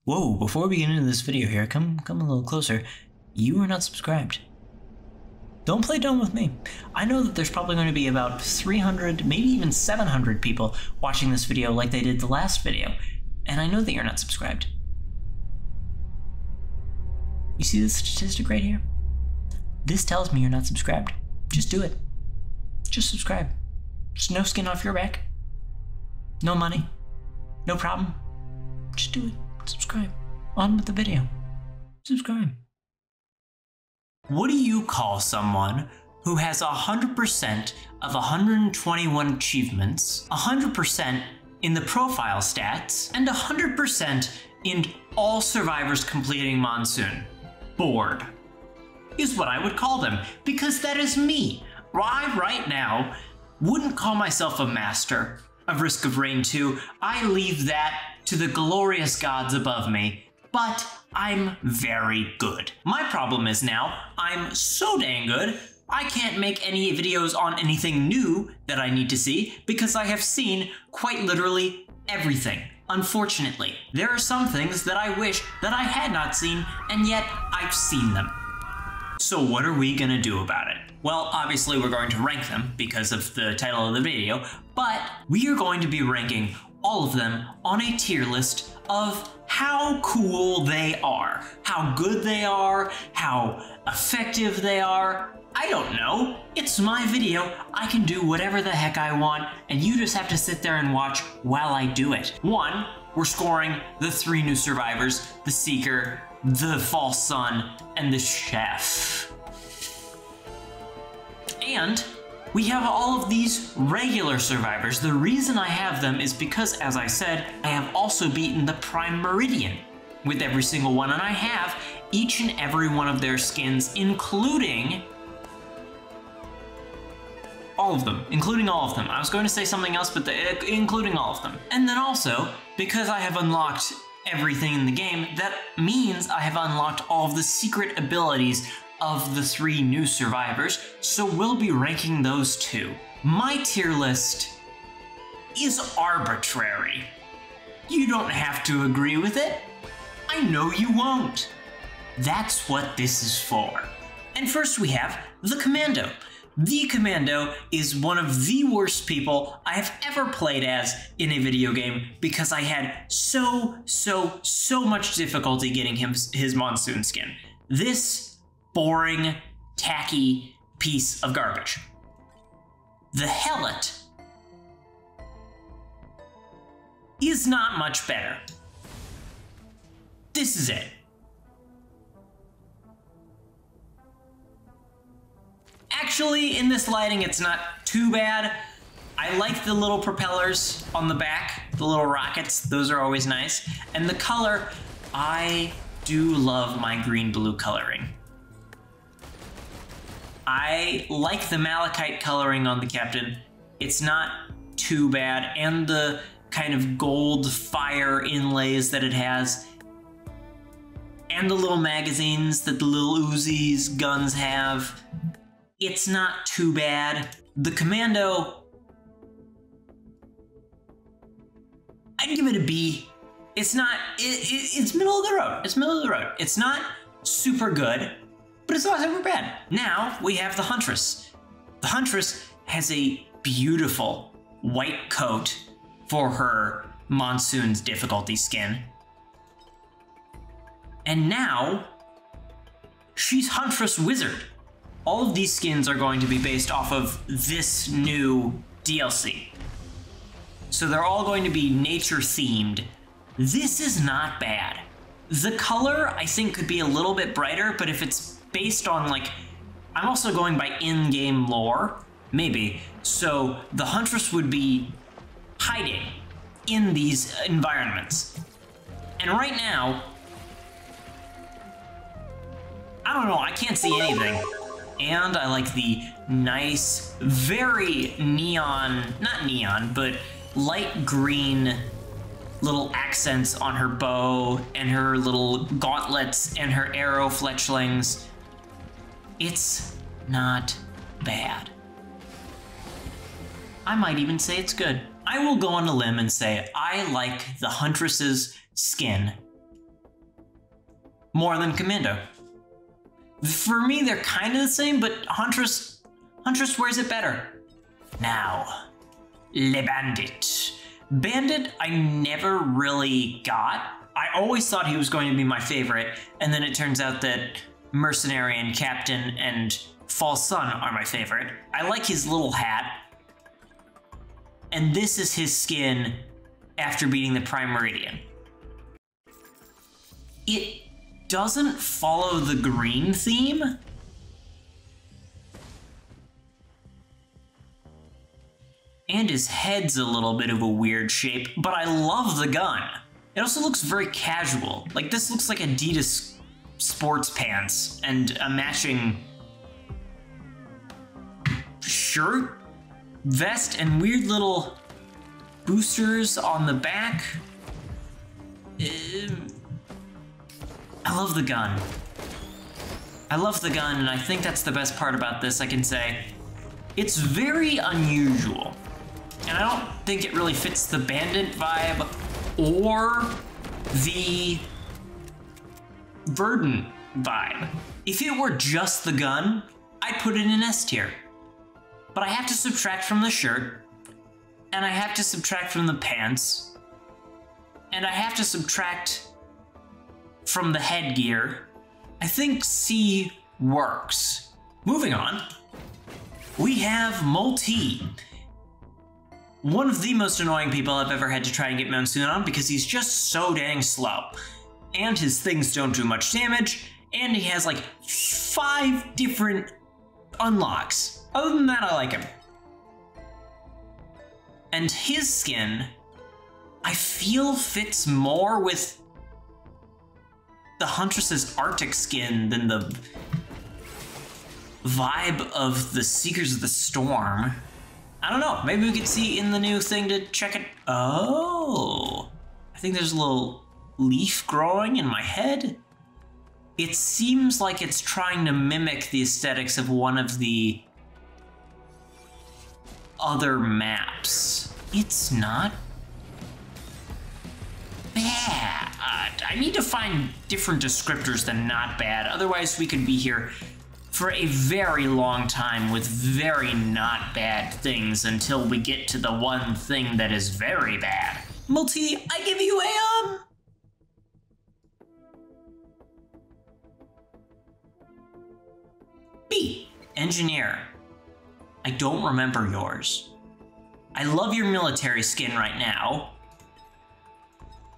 Whoa, before we get into this video here, come a little closer. You are not subscribed. Don't play dumb with me. I know that there's probably going to be about 300, maybe even 700 people watching this video like they did the last video, and I know that you're not subscribed. You see this statistic right here? This tells me you're not subscribed. Just do it. Just subscribe. Just no skin off your back. No money. No problem. Just do it. Subscribe. On with the video. Subscribe. What do you call someone who has 100% of 121 achievements, 100% in the profile stats, and 100% in all survivors completing Monsoon? Bored is what I would call them, because that is me. I, right now, wouldn't call myself a master of Risk of Rain 2. I leave that to the glorious gods above me, but I'm very good. My problem is now, I'm so dang good, I can't make any videos on anything new that I need to see because I have seen quite literally everything. Unfortunately, there are some things that I wish that I had not seen, and yet I've seen them. So what are we gonna do about it? Well, obviously we're going to rank them because of the title of the video, but we are going to be ranking all of them on a tier list of how cool they are, how good they are, how effective they are. I don't know. It's my video. I can do whatever the heck I want, and you just have to sit there and watch while I do it. One, we're scoring the 3 new survivors, the Seeker, the False Sun, and the Chef. And we have all of these regular survivors. The reason I have them is because, as I said, I have also beaten the Prime Meridian with every single one, and I have each and every one of their skins, including all of them, I was going to say something else, but including all of them. And then also, because I have unlocked everything in the game, that means I have unlocked all of the secret abilities of the 3 new survivors, so we'll be ranking those too. My tier list is arbitrary. You don't have to agree with it. I know you won't. That's what this is for. And first we have the Commando. The Commando is one of the worst people I have ever played as in a video game because I had so much difficulty getting him his Monsoon skin. This boring, tacky piece of garbage. The Helot is not much better. This is it. Actually, in this lighting, it's not too bad. I like the little propellers on the back, the little rockets, those are always nice. And the color, I do love my green-blue coloring. I like the malachite coloring on the captain. It's not too bad, and the kind of gold fire inlays that it has, and the little magazines that the little Uzis guns have. It's not too bad. The Commando, I'd give it a B. It's not, it's middle of the road. It's middle of the road. It's not super good, but it's not super bad. Now we have the Huntress. The Huntress has a beautiful white coat for her Monsoon's difficulty skin. And now she's Huntress Wizard. All of these skins are going to be based off of this new DLC. So they're all going to be nature themed. This is not bad. The color, I think, could be a little bit brighter, but if it's based on, like, I'm also going by in-game lore, maybe. So the Huntress would be hiding in these environments. And right now, I don't know, I can't see anything. And I like the nice, very neon, not neon, but light green little accents on her bow and her little gauntlets and her arrow fletchlings. It's not bad. I might even say it's good. I will go on a limb and say I like the Huntress's skin more than Commando. For me, they're kind of the same, but Huntress wears it better. Now, Le Bandit. Bandit, I never really got. I always thought he was going to be my favorite, and then it turns out that Mercenary and Captain and False Sun are my favorite. I like his little hat. And this is his skin after beating the Prime Meridian. It doesn't follow the green theme. And his head's a little bit of a weird shape, but I love the gun. It also looks very casual. Like, this looks like Adidas sports pants and a matching shirt, vest, and weird little boosters on the back. I love the gun. I love the gun, and I think that's the best part about this, I can say. It's very unusual, and I don't think it really fits the Bandit vibe or the Verdant vibe. If it were just the gun, I'd put it in S tier. But I have to subtract from the shirt, and I have to subtract from the pants, and I have to subtract from the headgear. I think C works. Moving on, we have MUL-T. One of the most annoying people I've ever had to try and get Monsoon on because he's just so dang slow. And his things don't do much damage, and he has like 5 different unlocks. Other than that, I like him. And his skin, I feel, fits more with the Huntress's Arctic skin than the vibe of the Seekers of the Storm. I don't know, maybe we could see in the new thing to check it. Oh, I think there's a little leaf growing in my head. It seems like it's trying to mimic the aesthetics of one of the other maps. It's not bad. I need to find different descriptors than not bad. Otherwise, we could be here for a very long time with very not bad things until we get to the one thing that is very bad. MUL-T, I give you a, B. Engineer. I don't remember yours. I love your military skin right now.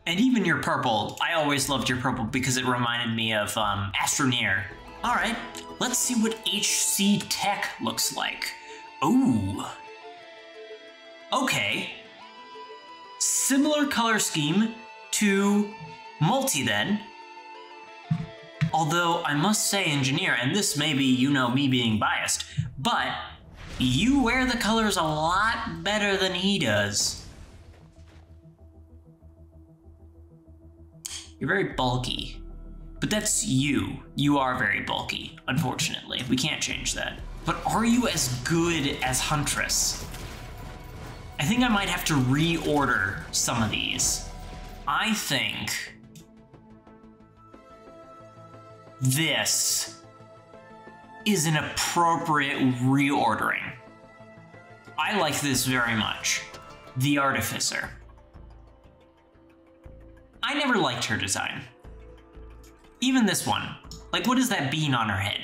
And even your purple. I always loved your purple because it reminded me of Astroneer. All right, let's see what HC Tech looks like. Ooh. Okay. Similar color scheme to MUL-T then. Although I must say, Engineer, and this may be, you know, me being biased, but you wear the colors a lot better than he does. You're very bulky, but that's you. You are very bulky, unfortunately. We can't change that. But are you as good as Huntress? I think I might have to reorder some of these. I think this is an appropriate reordering. I like this very much. The Artificer. I never liked her design. Even this one. Like, what is that bean on her head?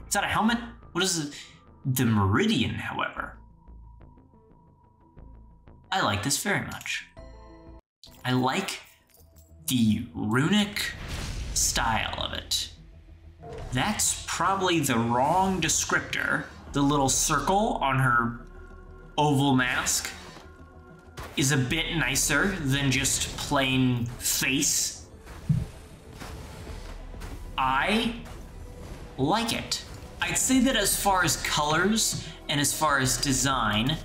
Is that a helmet? What is it? The Meridian, however. I like this very much. I like the runic style of it. That's probably the wrong descriptor. The little circle on her oval mask is a bit nicer than just plain face. I like it. I'd say that as far as colors and as far as design,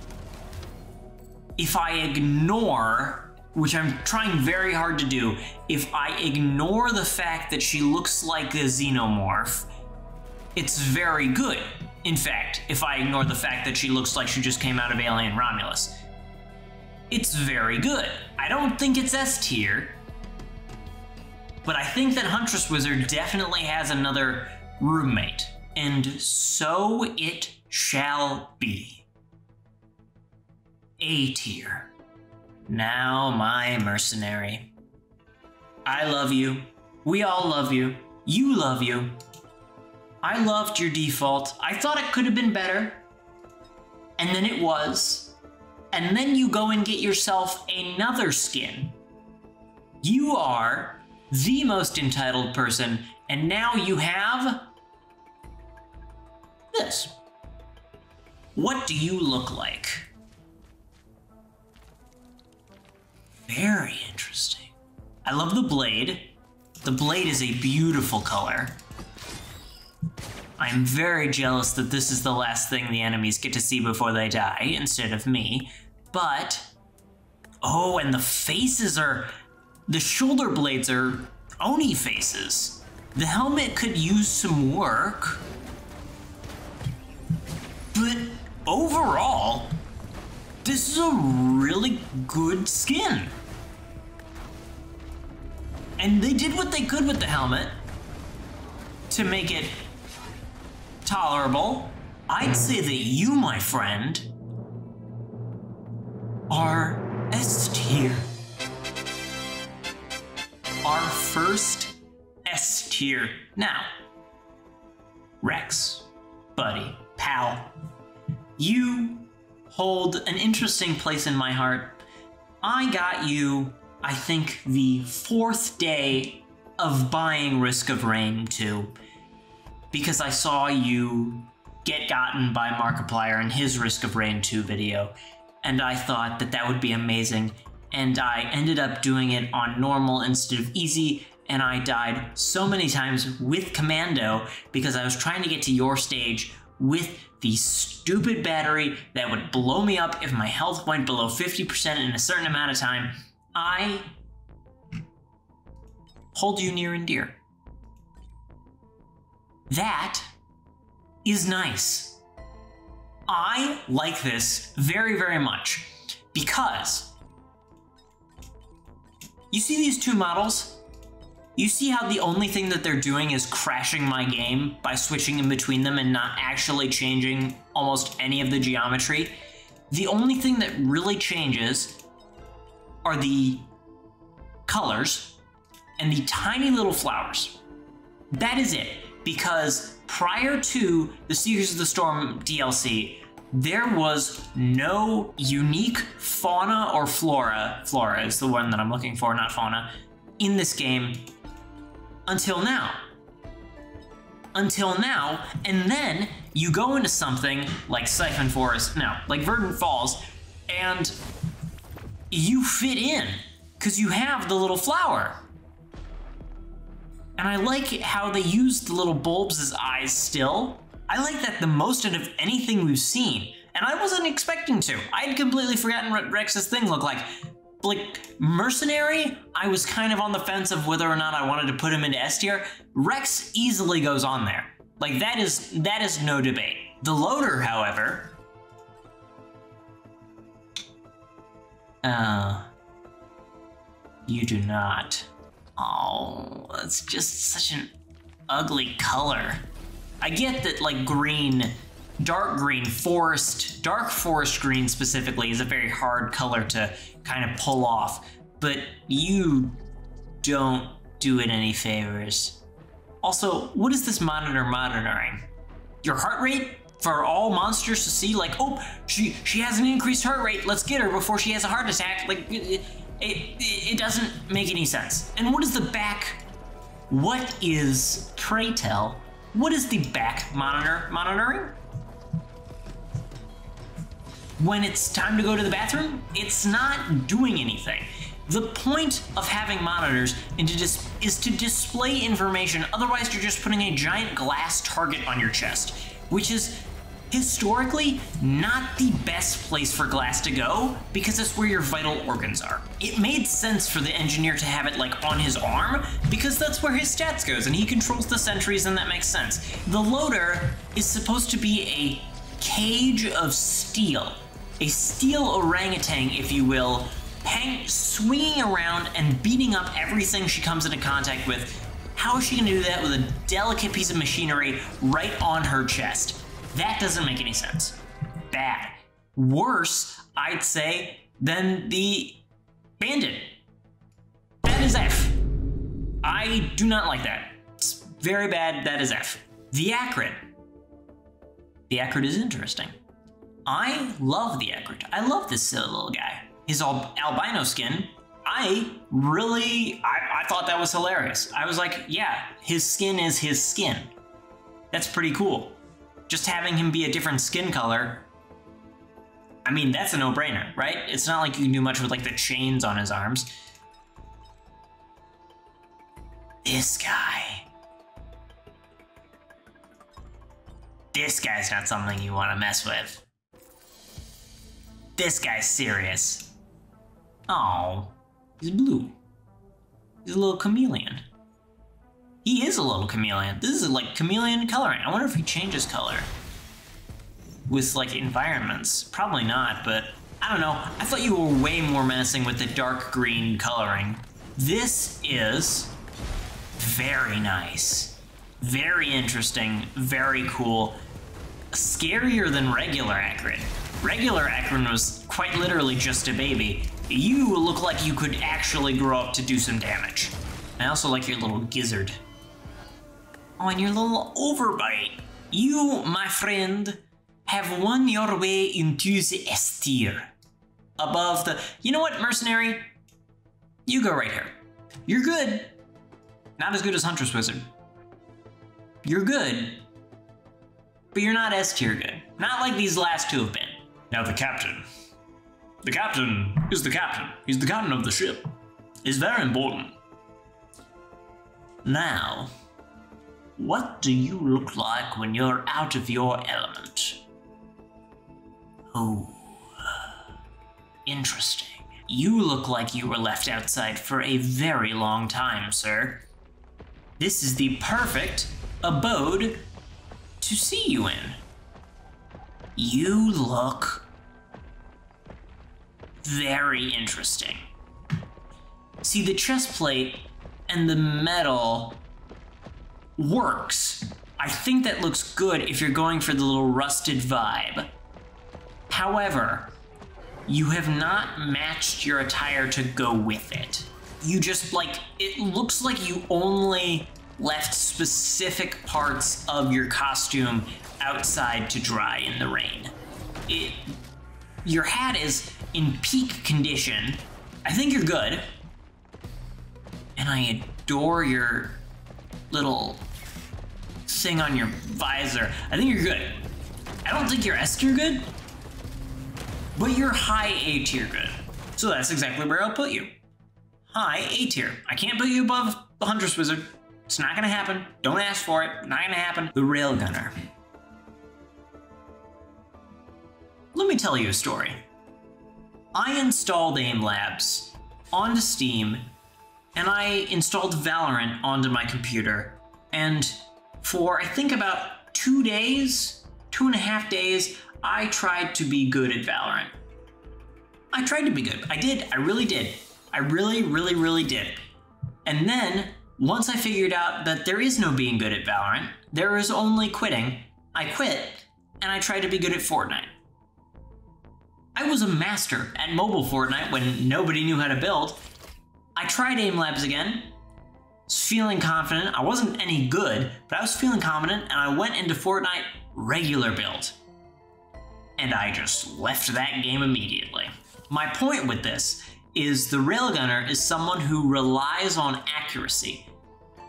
if I ignore, which I'm trying very hard to do, if I ignore the fact that she looks like a xenomorph, it's very good. In fact, if I ignore the fact that she looks like she just came out of Alien Romulus, it's very good. I don't think it's S tier, But I think that Huntress Wizard definitely has another roommate. And so it shall be. A tier. Now my mercenary. I love you. We all love you. You love you. I loved your default. I thought it could have been better. And then it was. And then you go and get yourself another skin. You are the most entitled person, and now you have this. What do you look like? Very interesting. I love the blade. The blade is a beautiful color. I'm very jealous that this is the last thing the enemies get to see before they die, instead of me. But, oh, and the faces are, the shoulder blades are Oni faces. The helmet could use some work. But overall, this is a really good skin. And they did what they could with the helmet to make it tolerable. I'd say that you, my friend, are S tier. Our first S tier. Now, Rex, buddy, pal, you hold an interesting place in my heart. I got you, I think, the 4th day of buying Risk of Rain 2, because I saw you get gotten by Markiplier in his Risk of Rain 2 video, and I thought that that would be amazing, and I ended up doing it on normal instead of easy, and I died so many times with Commando because I was trying to get to your stage with the stupid battery that would blow me up if my health went below 50% in a certain amount of time. I hold you near and dear. That is nice. I like this very, very much because you see these two models? You see how the only thing that they're doing is crashing my game by switching in between them and not actually changing almost any of the geometry? The only thing that really changes are the colors and the tiny little flowers. That is it, because prior to the Seekers of the Storm DLC, there was no unique fauna or flora, flora is the one that I'm looking for, not fauna, in this game until now. Until now, and then you go into something like Siphon Forest, no, like Verdant Falls, and you fit in, because you have the little flower. And I like how they used the little bulbs as eyes still. I like that the most out of anything we've seen, and I wasn't expecting to. I had completely forgotten what Rex's thing looked like. Like, Mercenary, I was kind of on the fence of whether or not I wanted to put him into S tier. Rex easily goes on there. Like, that is no debate. The loader, however, you do not. Oh, it's just such an ugly color. I get that, like, green, dark green forest, dark forest green specifically is a very hard color to kind of pull off, but you don't do it any favors. Also, what is this monitor monitoring? Your heart rate for all monsters to see? Like, oh, she has an increased heart rate, let's get her before she has a heart attack. Like, it doesn't make any sense. And what is the back? What is, pray tell, what is the back monitoring? When it's time to go to the bathroom, it's not doing anything. The point of having monitors is to display information, otherwise you're just putting a giant glass target on your chest, which is historically not the best place for glass to go because it's where your vital organs are. It made sense for the engineer to have it like on his arm because that's where his stats goes and he controls the sentries and that makes sense. The loader is supposed to be a cage of steel. A steel orangutan, if you will, swinging around and beating up everything she comes into contact with. How is she going to do that with a delicate piece of machinery right on her chest? That doesn't make any sense. Bad. Worse, I'd say, than the Bandit. That is F. I do not like that. It's very bad. That is F. The Acrid. The Acrid is interesting. I love the Acrid. I love this silly little guy. His albino skin, I thought that was hilarious. I was like, yeah, his skin is his skin. That's pretty cool. Just having him be a different skin color, I mean, that's a no-brainer, right? It's not like you can do much with like the chains on his arms. This guy. This guy's not something you want to mess with. This guy's serious. Oh, he's blue. He's a little chameleon. He is a little chameleon. This is like chameleon coloring. I wonder if he changes color with like environments. Probably not, but I don't know. I thought you were way more menacing with the dark green coloring. This is very nice. Very interesting, very cool. Scarier than regular Acrid. Regular Acrid was quite literally just a baby. You look like you could actually grow up to do some damage. I also like your little gizzard. Oh, and your little overbite. You, my friend, have won your way into the S tier. Above the... You know what, Mercenary? You go right here. You're good. Not as good as Huntress Wizard. You're good. But you're not S tier good. Not like these last two have been. Now the captain. The captain is the captain. He's the captain of the ship. It's very important. Now, what do you look like when you're out of your element? Oh, interesting. You look like you were left outside for a very long time, sir. This is the perfect abode to see you in. You look very interesting. See, the chest plate and the metal works. I think that looks good if you're going for the little rusted vibe. However, you have not matched your attire to go with it. You just like, it looks like you only left specific parts of your costume outside to dry in the rain. Your hat is in peak condition. I think you're good. And I adore your little thing on your visor. I think you're good. I don't think you're S tier good, but you're high A tier good. So that's exactly where I'll put you. High A tier. I can't put you above the Huntress Wizard. It's not gonna happen. Don't ask for it. Not gonna happen. The Railgunner. Let me tell you a story. I installed AIM Labs onto Steam, and I installed Valorant onto my computer, and for I think about 2 days, 2.5 days, I tried to be good at Valorant. I tried to be good. I did. I really did. I really did. And then, once I figured out that there is no being good at Valorant, there is only quitting, I quit, and I tried to be good at Fortnite. I was a master at mobile Fortnite when nobody knew how to build. I tried AIM Labs again, was feeling confident. I wasn't any good, but I was feeling confident, and I went into Fortnite regular build. And I just left that game immediately. My point with this is the Railgunner is someone who relies on accuracy.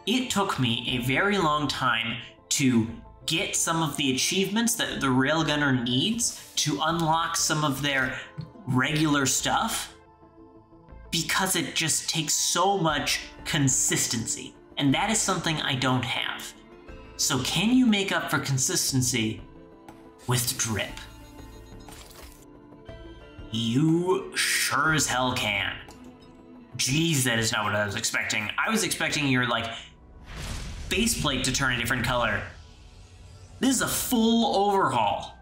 It took me a very long time to get some of the achievements that the Railgunner needs to unlock some of their regular stuff, because it just takes so much consistency, and that is something I don't have. So can you make up for consistency with drip? You sure as hell can. Jeez, that is not what I was expecting. I was expecting your, like, faceplate to turn a different color. This is a full overhaul.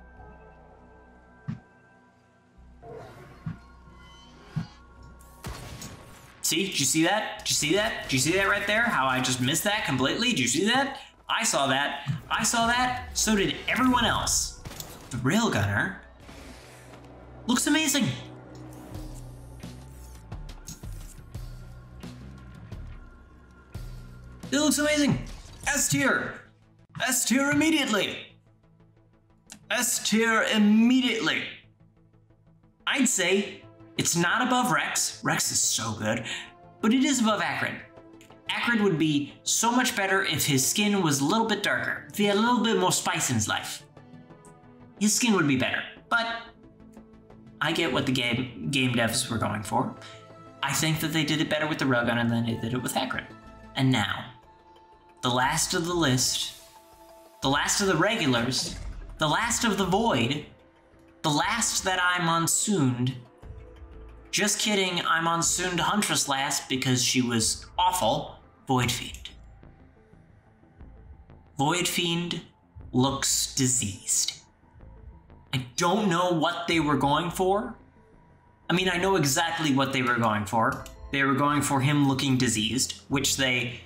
See, did you see that? Did you see that? Did you see that right there? How I just missed that completely? Did you see that? I saw that. I saw that. So did everyone else. The Railgunner looks amazing. It looks amazing. S tier. S tier immediately. S tier immediately. I'd say it's not above Rex. Rex is so good, but it is above Acrid. Acrid would be so much better if his skin was a little bit darker, if he had a little bit more spice in his life. His skin would be better, but I get what the game devs were going for. I think that they did it better with the Railgunner than they did it with Acrid. And now, the last of the list, the last of the regulars, the last of the void, the last that I monsooned. Just kidding, I monsooned Huntress last because she was awful. Void Fiend. Void Fiend looks diseased. I don't know what they were going for. I mean, I know exactly what they were going for. They were going for him looking diseased, which they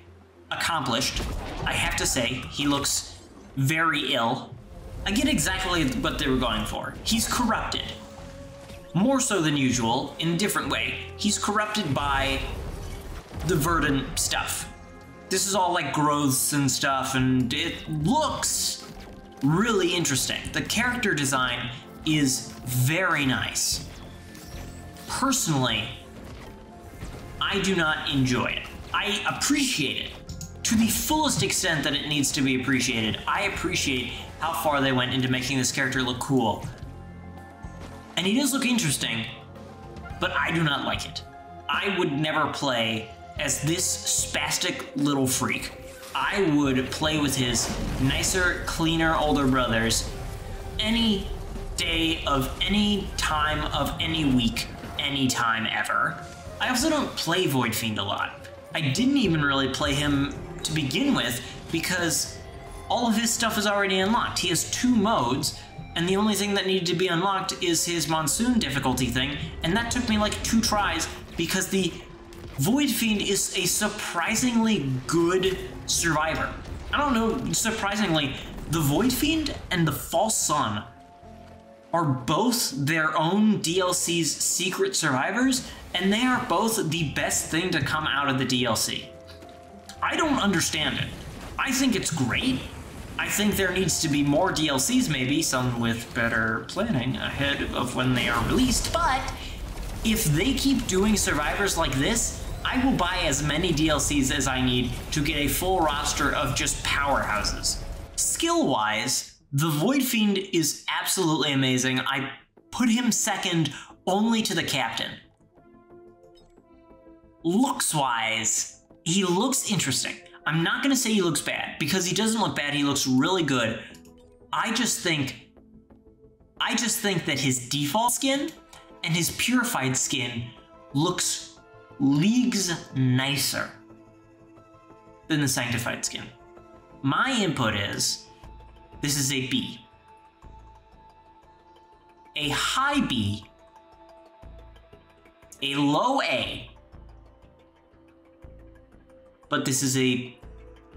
accomplished. I have to say, he looks very ill. I get exactly what they were going for. He's corrupted. More so than usual, in a different way. He's corrupted by the Verdant stuff. This is all like growths and stuff, and it looks really interesting. The character design is very nice. Personally, I do not enjoy it. I appreciate it to the fullest extent that it needs to be appreciated. I appreciate how far they went into making this character look cool. And he does look interesting, but I do not like it. I would never play as this spastic little freak. I would play with his nicer, cleaner older brothers any day of any time of any week, any time ever. I also don't play Void Fiend a lot. I didn't even really play him to begin with because all of his stuff is already unlocked. He has 2 modes, and the only thing that needed to be unlocked is his Monsoon difficulty thing, and that took me like 2 tries because the Void Fiend is a surprisingly good survivor. I don't know, surprisingly, the Void Fiend and the False Sun are both their own DLC's secret survivors, and they are both the best thing to come out of the DLC. I don't understand it. I think it's great. I think there needs to be more DLCs maybe, some with better planning ahead of when they are released, but if they keep doing survivors like this, I will buy as many DLCs as I need to get a full roster of just powerhouses. Skill-wise, the Void Fiend is absolutely amazing. I put him second only to the Captain. Looks-wise, he looks interesting. I'm not gonna say he looks bad, because he doesn't look bad, he looks really good. I just think that his default skin and his purified skin looks leagues nicer than the Sanctified skin. My input is, this is a B. A high B, a low A, but this is a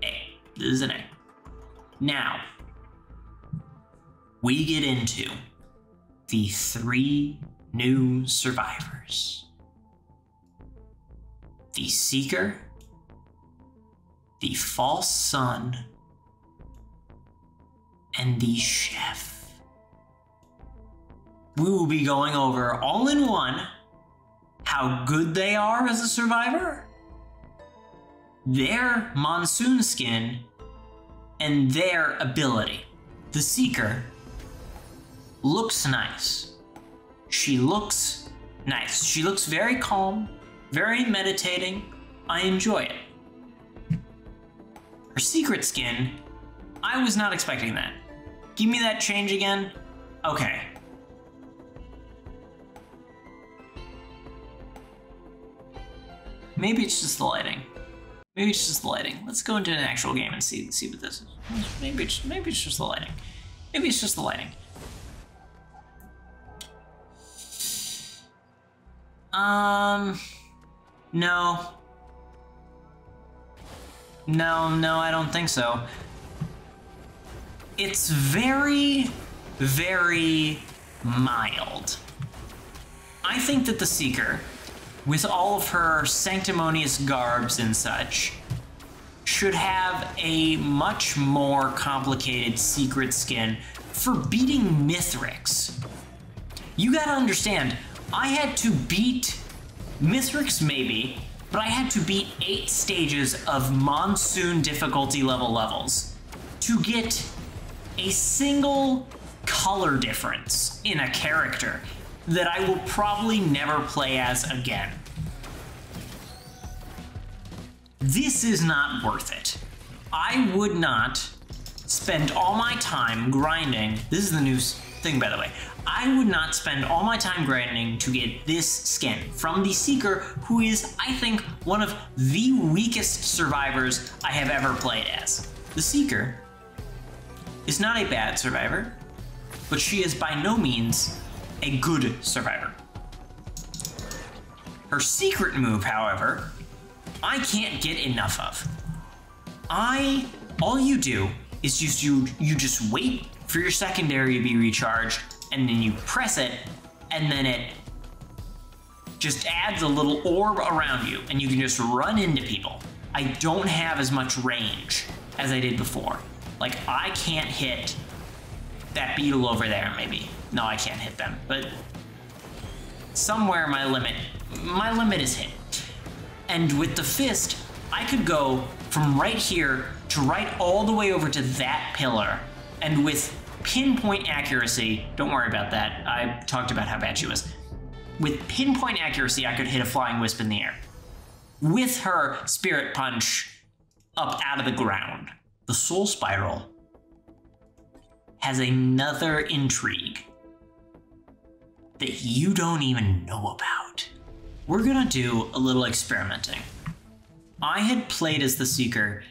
A. This is an A. Now, we get into the 3 new survivors. The Seeker, the False Sun, and the Chef. We will be going over all in one how good they are as a survivor, their Monsoon skin, and their ability. The Seeker looks nice. She looks nice. She looks very calm, very meditating. I enjoy it. Her secret skin, I was not expecting that. Give me that change again. Okay. Maybe it's just the lighting. Maybe it's just the lighting. Let's go into an actual game and see what this is. Maybe it's just the lighting. Maybe it's just the lighting. No. No, I don't think so. It's very, very mild. I think that the Seeker, with all of her sanctimonious garbs and such, should have a much more complicated secret skin for beating Mithrix. You gotta understand, I had to beat Mithrix maybe, but I had to beat 8 stages of Monsoon difficulty levels to get a single color difference in a character that I will probably never play as again. This is not worth it. I would not spend all my time grinding. This is the new thing, by the way. I would not spend all my time grinding to get this skin from the Seeker, who is, I think, one of the weakest survivors I have ever played as. The Seeker is not a bad survivor, but she is by no means a good survivor. Her secret move, however, I can't get enough of. All you do is you just wait for your secondary to be recharged, and then you press it, and then it just adds a little orb around you, and you can just run into people. I don't have as much range as I did before. Like, I can't hit that beetle over there, maybe. No, I can't hit them, but somewhere my limit is hit. And with the fist, I could go from right here to right all the way over to that pillar, and with pinpoint accuracy, don't worry about that, I talked about how bad she was. With pinpoint accuracy, I could hit a flying wisp in the air. With her spirit punch up out of the ground. The Soul Spiral has another intrigue that you don't even know about. We're gonna do a little experimenting. I had played as the Seeker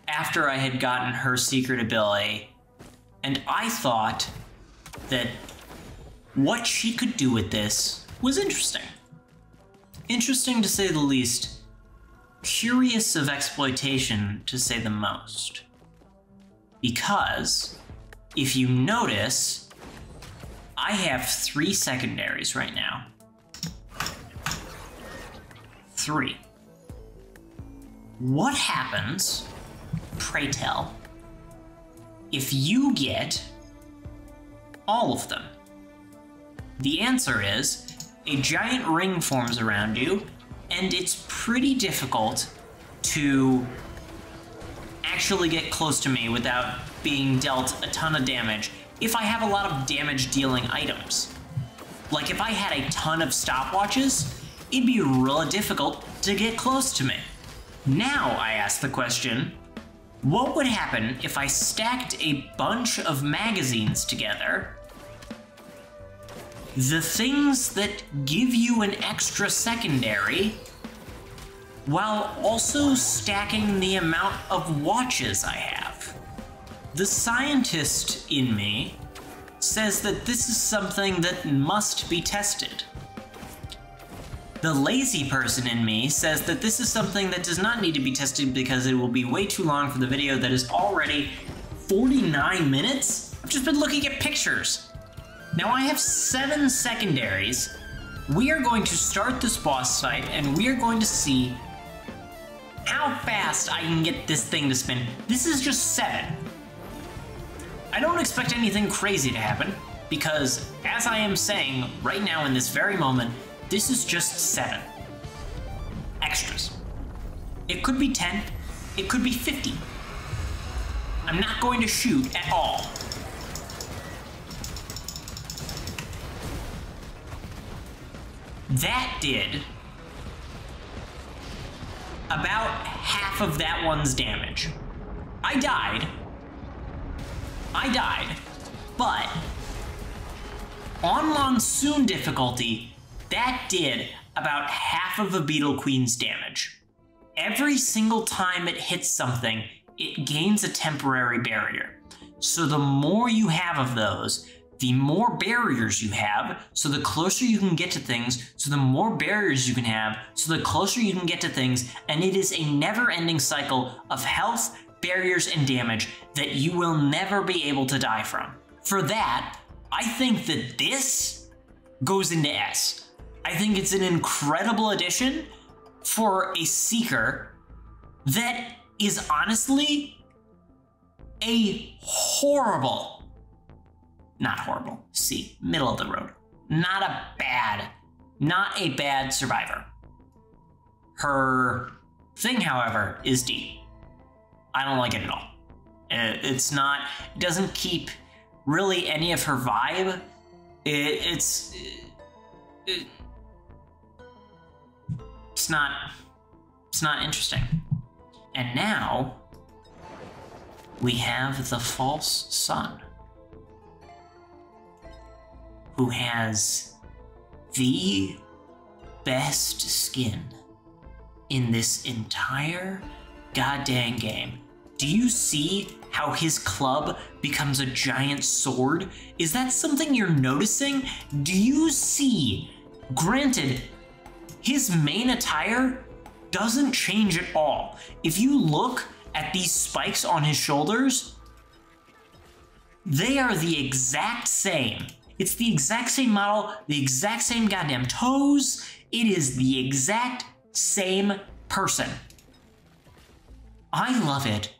after I had gotten her secret ability, and I thought that what she could do with this was interesting. Interesting to say the least. Curious of exploitation to say the most. Because, if you notice, I have 3 secondaries right now. 3. What happens, pray tell, if you get all of them? The answer is, a giant ring forms around you, and it's pretty difficult to actually get close to me without being dealt a ton of damage if I have a lot of damage dealing items. Like if I had a ton of stopwatches, it'd be really difficult to get close to me. Now I ask the question, what would happen if I stacked a bunch of magazines together? The things that give you an extra secondary, while also stacking the amount of watches I have. The scientist in me says that this is something that must be tested. The lazy person in me says that this is something that does not need to be tested because it will be way too long for the video that is already 49 minutes? I've just been looking at pictures. Now I have 7 secondaries. We are going to start this boss fight and we are going to see how fast I can get this thing to spin. This is just 7. I don't expect anything crazy to happen because, as I am saying right now in this very moment, this is just 7 extras. It could be 10, it could be 50. I'm not going to shoot at all. That did about half of that one's damage. I died, but on Monsoon difficulty, that did about half of a Beetle Queen's damage. Every single time it hits something, it gains a temporary barrier. So the more you have of those, the more barriers you have, so the closer you can get to things, so the more barriers you can have, so the closer you can get to things, and it is a never-ending cycle of health, barriers, and damage that you will never be able to die from. For that, I think that this goes into S. I think it's an incredible addition for a Seeker that is honestly a horrible, not horrible, C, middle of the road. Not a bad survivor. Her thing, however, is D. I don't like it at all. It doesn't keep really any of her vibe. It's not interesting. And now we have the False Sun, who has the best skin in this entire goddamn game. Do you see how his club becomes a giant sword? Is that something you're noticing? Do you see? Granted, his main attire doesn't change at all. If you look at these spikes on his shoulders, they are the exact same. It's the exact same model, the exact same goddamn toes. It is the exact same person. I love it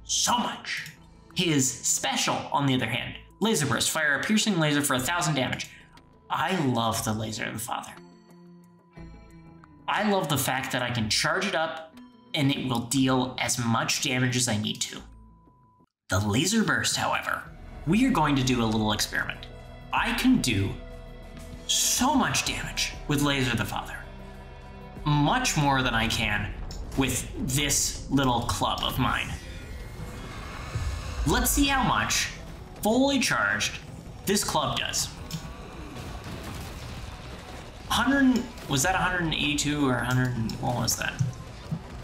so much. His special, on the other hand, Laser Burst, fire a piercing laser for 1,000 damage. I love the Laser of the Father. I love the fact that I can charge it up and it will deal as much damage as I need to. The Laser Burst, however, we are going to do a little experiment. I can do so much damage with Laser of the Father. Much more than I can with this little club of mine. Let's see how much, fully charged, this club does. Was that 182 or 100? What was that?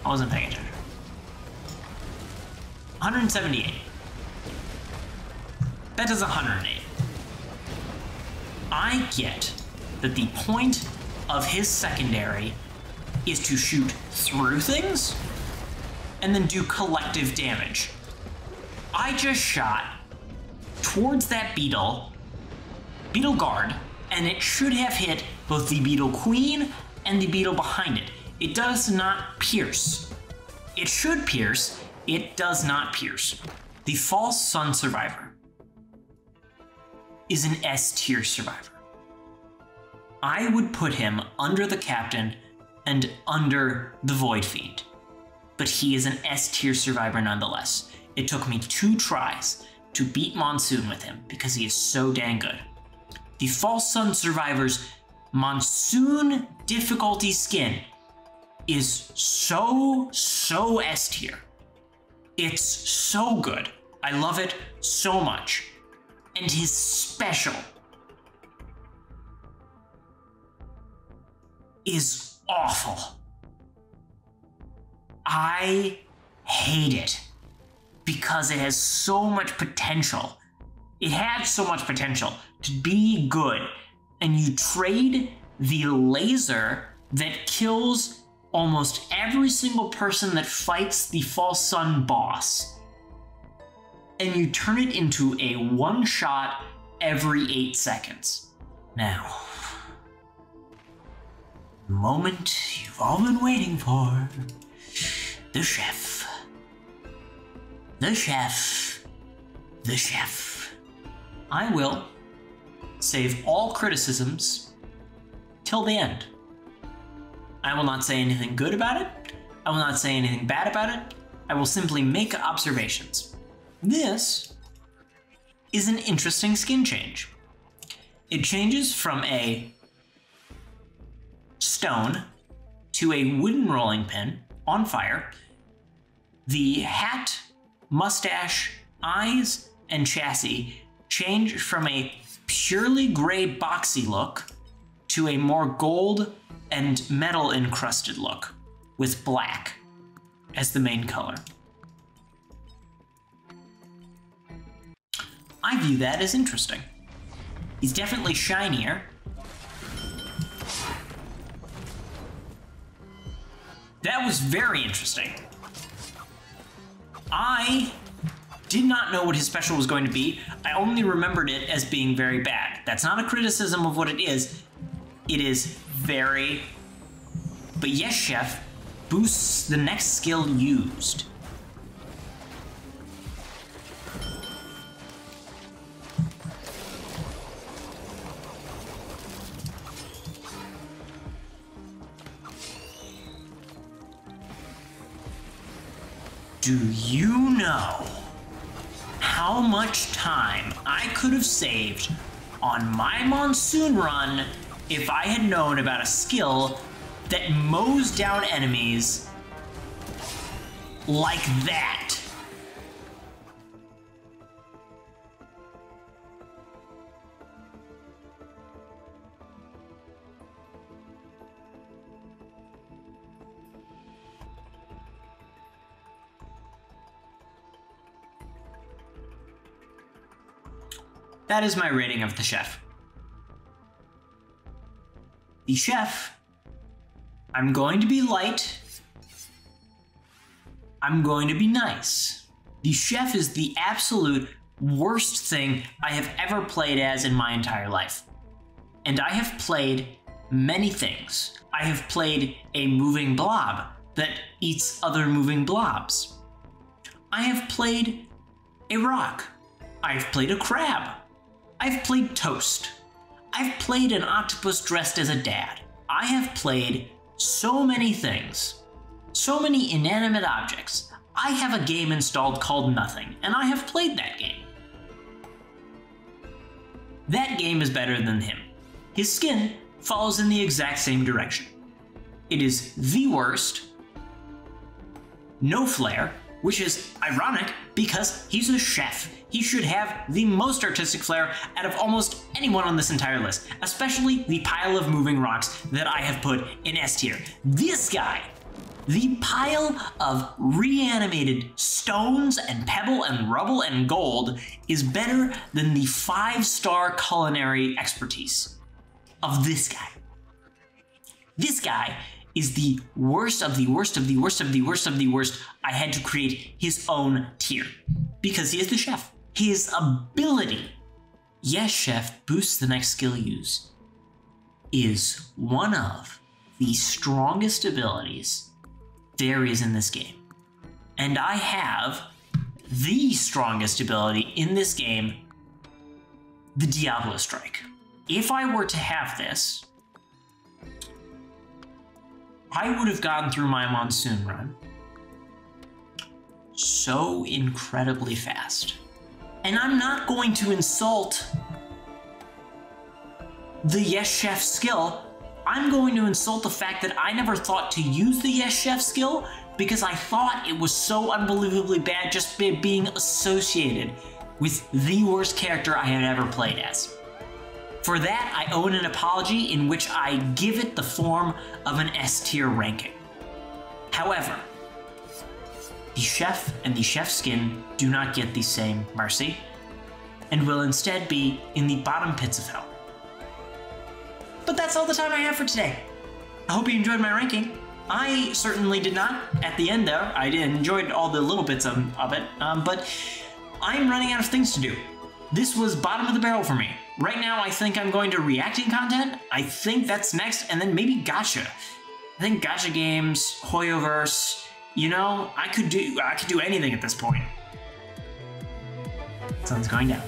I wasn't paying attention. 178. That does 108. I get that the point of his secondary is to shoot through things and then do collective damage. I just shot towards that beetle guard, and it should have hit both the beetle queen and the beetle behind it. It does not pierce. It should pierce. It does not pierce. The False Sun survivor is an S tier survivor. I would put him under the captain and under the Void Fiend, but he is an S tier survivor nonetheless. It took me 2 tries to beat Monsoon with him because he is so dang good. The False Sun survivor's Monsoon difficulty skin is so S tier. It's so good. I love it so much. And his special is awful. I hate it because it has so much potential. It had so much potential to be good, and you trade the laser that kills almost every single person that fights the False Sun boss, and you turn it into a one-shot every 8 seconds. Now, the moment you've all been waiting for. The chef. The chef. The chef. I will save all criticisms till the end. I will not say anything good about it. I will not say anything bad about it. I will simply make observations. This is an interesting skin change. It changes from a stone to a wooden rolling pin on fire. The hat, mustache, eyes, and chassis change from a purely gray boxy look to a more gold and metal encrusted look with black as the main color. I view that as interesting. He's definitely shinier. That was very interesting. I did not know what his special was going to be. I only remembered it as being very bad. That's not a criticism of what it is. It is very... But yes, Chef boosts the next skill used. Do you know how much time I could have saved on my Monsoon run if I had known about a skill that mows down enemies like that? That is my rating of the Chef. The Chef, I'm going to be light. I'm going to be nice. The Chef is the absolute worst thing I have ever played as in my entire life. And I have played many things. I have played a moving blob that eats other moving blobs. I have played a rock. I've played a crab. I've played Toast. I've played an octopus dressed as a dad. I have played so many things, so many inanimate objects. I have a game installed called Nothing, and I have played that game. That game is better than him. His skin follows in the exact same direction. It is the worst, no flair, which is ironic because he's a chef. He should have the most artistic flair out of almost anyone on this entire list, especially the pile of moving rocks that I have put in S tier. This guy, the pile of reanimated stones and pebble and rubble and gold, is better than the 5-star culinary expertise of this guy. This guy is the worst of the worst of the worst of the worst of the worst. I had to create his own tier because he is the chef. His ability, yes, Chef boosts the next skill use, is one of the strongest abilities there is in this game. And I have the strongest ability in this game, the Diablo Strike. If I were to have this, I would have gotten through my Monsoon run so incredibly fast. And I'm not going to insult the Yes Chef skill. I'm going to insult the fact that I never thought to use the Yes Chef skill because I thought it was so unbelievably bad just being associated with the worst character I had ever played as. For that, I owe an apology in which I give it the form of an S tier ranking. However, the Chef and the Chef skin do not get the same mercy, and will instead be in the bottom pits of hell. But that's all the time I have for today. I hope you enjoyed my ranking. I certainly did not at the end there. I enjoyed all the little bits of it, but I'm running out of things to do. This was bottom of the barrel for me. Right now, I think I'm going to reacting content. I think that's next, and then maybe gacha. I think gacha games, Hoyoverse, you know, I could do anything at this point. Sun's going down.